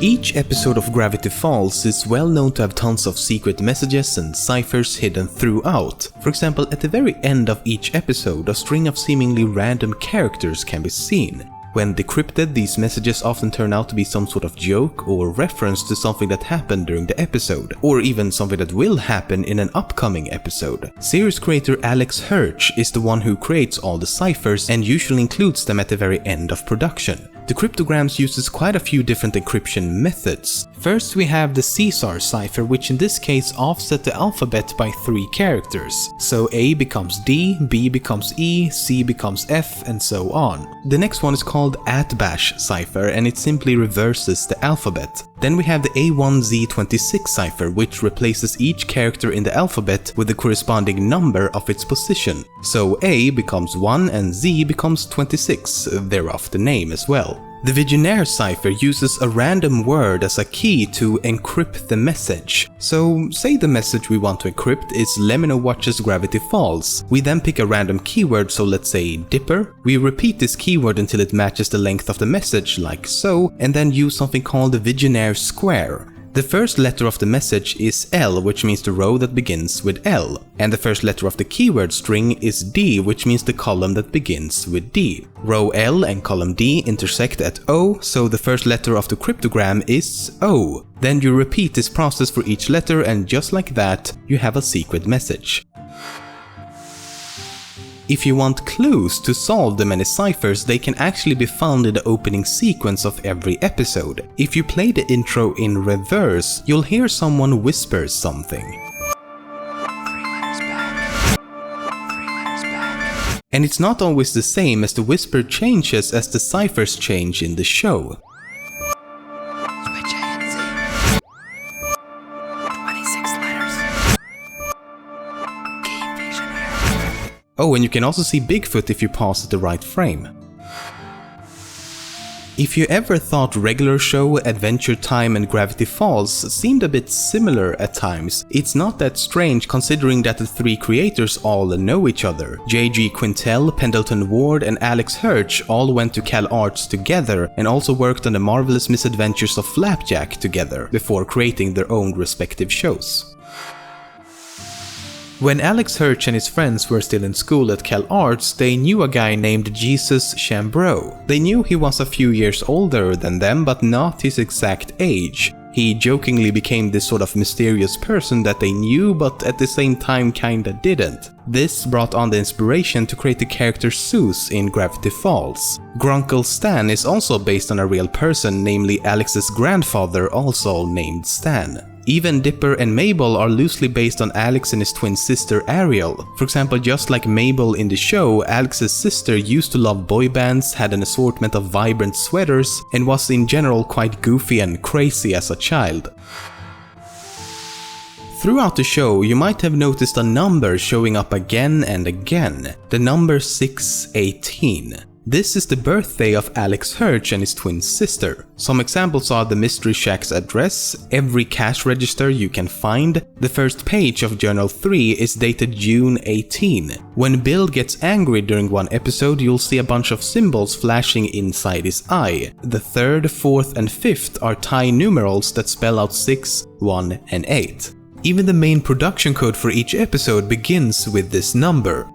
Each episode of Gravity Falls is well known to have tons of secret messages and ciphers hidden throughout. For example, at the very end of each episode, a string of seemingly random characters can be seen. When decrypted, these messages often turn out to be some sort of joke or reference to something that happened during the episode, or even something that will happen in an upcoming episode. Series creator Alex Hirsch is the one who creates all the ciphers and usually includes them at the very end of production. The cryptograms uses quite a few different encryption methods. First we have the Caesar cipher, which in this case offset the alphabet by 3 characters. So A becomes D, B becomes E, C becomes F, and so on. The next one is called Atbash cipher, and it simply reverses the alphabet. Then we have the A1Z26 cipher, which replaces each character in the alphabet with the corresponding number of its position. So A becomes 1 and Z becomes 26, thereof the name as well. The Vigenère cipher uses a random word as a key to encrypt the message. So, say the message we want to encrypt is LEMMiNO watches Gravity Falls. We then pick a random keyword, so let's say Dipper. We repeat this keyword until it matches the length of the message, like so, and then use something called the Vigenère square. The first letter of the message is L, which means the row that begins with L. And the first letter of the keyword string is D, which means the column that begins with D. Row L and column D intersect at O, so the first letter of the cryptogram is O. Then you repeat this process for each letter, and just like that, you have a secret message. If you want clues to solve the many ciphers, they can actually be found in the opening sequence of every episode. If you play the intro in reverse, you'll hear someone whisper something. 3 letters back. 3 letters back. And it's not always the same, as the whisper changes as the ciphers change in the show. Switch A and Z. 26 letters. Key Vigenère. Oh, and you can also see Bigfoot if you pause at the right frame. If you ever thought Regular Show, Adventure Time and Gravity Falls seemed a bit similar at times, it's not that strange considering that the 3 creators all know each other. J.G. Quintel, Pendleton Ward and Alex Hirsch all went to Cal Arts together and also worked on the Marvelous Misadventures of Flapjack together, before creating their own respective shows. When Alex Hirsch and his friends were still in school at Cal Arts, they knew a guy named Jesus Chambreau. They knew he was a few years older than them, but not his exact age. He jokingly became this sort of mysterious person that they knew, but at the same time kinda didn't. This brought on the inspiration to create the character Zeus in Gravity Falls. Grunkle Stan is also based on a real person, namely Alex's grandfather, also named Stan. Even Dipper and Mabel are loosely based on Alex and his twin sister Ariel. For example, just like Mabel in the show, Alex's sister used to love boy bands, had an assortment of vibrant sweaters, and was in general quite goofy and crazy as a child. Throughout the show, you might have noticed a number showing up again and again. The number 618. This is the birthday of Alex Hirsch and his twin sister. Some examples are the Mystery Shack's address, every cash register you can find. The first page of Journal 3 is dated June 18. When Bill gets angry during one episode, you'll see a bunch of symbols flashing inside his eye. The 3rd, 4th and 5th are Thai numerals that spell out 6, 1 and 8. Even the main production code for each episode begins with this number.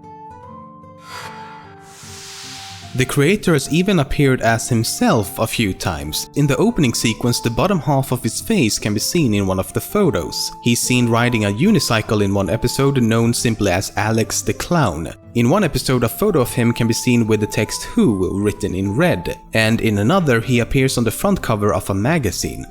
The creator has even appeared as himself a few times. In the opening sequence, the bottom half of his face can be seen in one of the photos. He's seen riding a unicycle in one episode known simply as Alex the Clown. In one episode, a photo of him can be seen with the text "Who" written in red, and in another he appears on the front cover of a magazine.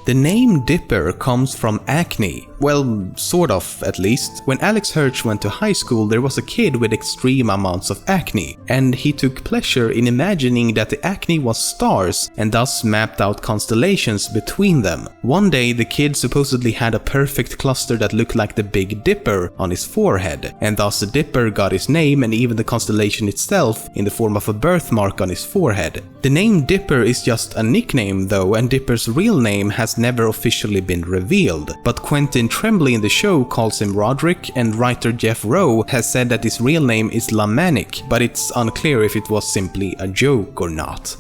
The name Dipper comes from acne. Well, sort of, at least. When Alex Hirsch went to high school, there was a kid with extreme amounts of acne, and he took pleasure in imagining that the acne was stars and thus mapped out constellations between them. One day, the kid supposedly had a perfect cluster that looked like the Big Dipper on his forehead, and thus the Dipper got his name and even the constellation itself in the form of a birthmark on his forehead. The name Dipper is just a nickname though, and Dipper's real name has never officially been revealed, but Quentin Tremblay in the show calls him Roderick, and writer Jeff Rowe has said that his real name is LEMMiNO, but it's unclear if it was simply a joke or not.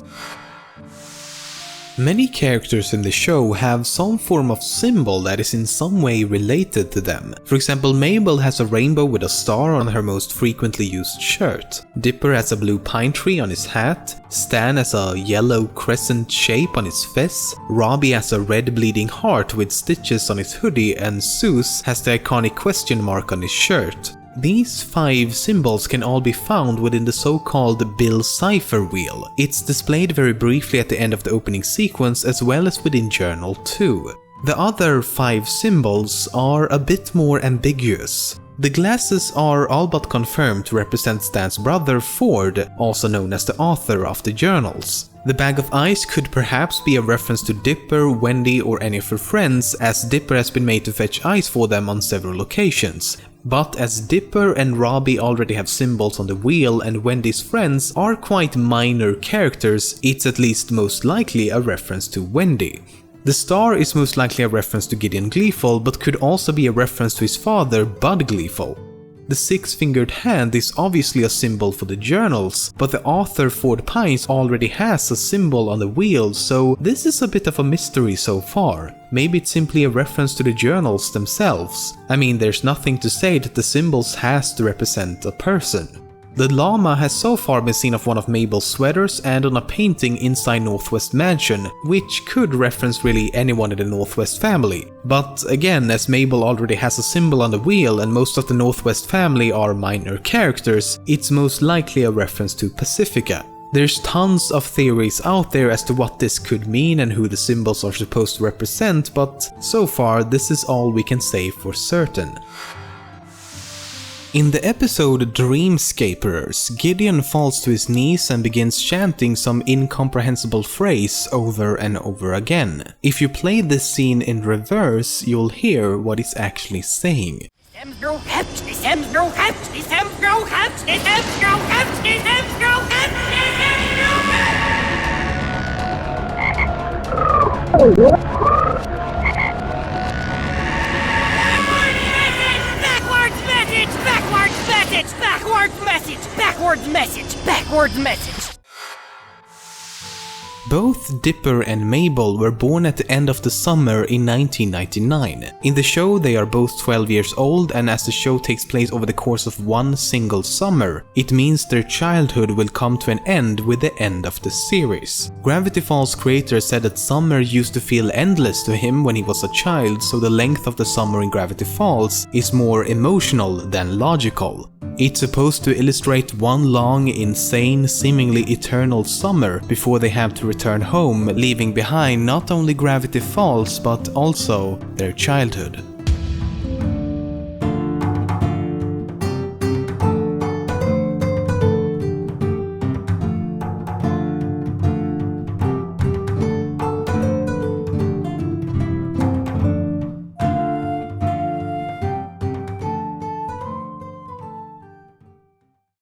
Many characters in the show have some form of symbol that is in some way related to them. For example, Mabel has a rainbow with a star on her most frequently used shirt. Dipper has a blue pine tree on his hat. Stan has a yellow crescent shape on his vest. Robbie has a red bleeding heart with stitches on his hoodie, and Zeus has the iconic question mark on his shirt. These 5 symbols can all be found within the so-called Bill Cipher Wheel. It's displayed very briefly at the end of the opening sequence as well as within Journal 2. The other 5 symbols are a bit more ambiguous. The glasses are all but confirmed to represent Stan's brother Ford, also known as the author of the journals. The bag of ice could perhaps be a reference to Dipper, Wendy, or any of her friends, as Dipper has been made to fetch ice for them on several occasions. But as Dipper and Robbie already have symbols on the wheel and Wendy's friends are quite minor characters, it's at least most likely a reference to Wendy. The star is most likely a reference to Gideon Gleeful, but could also be a reference to his father, Bud Gleeful. The 6-fingered hand is obviously a symbol for the journals, but the author Ford Pines already has a symbol on the wheel, so this is a bit of a mystery so far. Maybe it's simply a reference to the journals themselves. I mean, there's nothing to say that the symbols has to represent a person. The llama has so far been seen off one of Mabel's sweaters and on a painting inside Northwest Mansion, which could reference really anyone in the Northwest family. But again, as Mabel already has a symbol on the wheel and most of the Northwest family are minor characters, it's most likely a reference to Pacifica. There's tons of theories out there as to what this could mean and who the symbols are supposed to represent, but so far this is all we can say for certain. In the episode Dreamscaperers, Gideon falls to his knees and begins chanting some incomprehensible phrase over and over again. If you play this scene in reverse, you'll hear what he's actually saying. Backwards message. Both Dipper and Mabel were born at the end of the summer in 1999. In the show they are both 12 years old, and as the show takes place over the course of one single summer, it means their childhood will come to an end with the end of the series. Gravity Falls creator said that summer used to feel endless to him when he was a child, so the length of the summer in Gravity Falls is more emotional than logical. It's supposed to illustrate one long, insane, seemingly eternal summer before they have to return home, leaving behind not only Gravity Falls but also their childhood.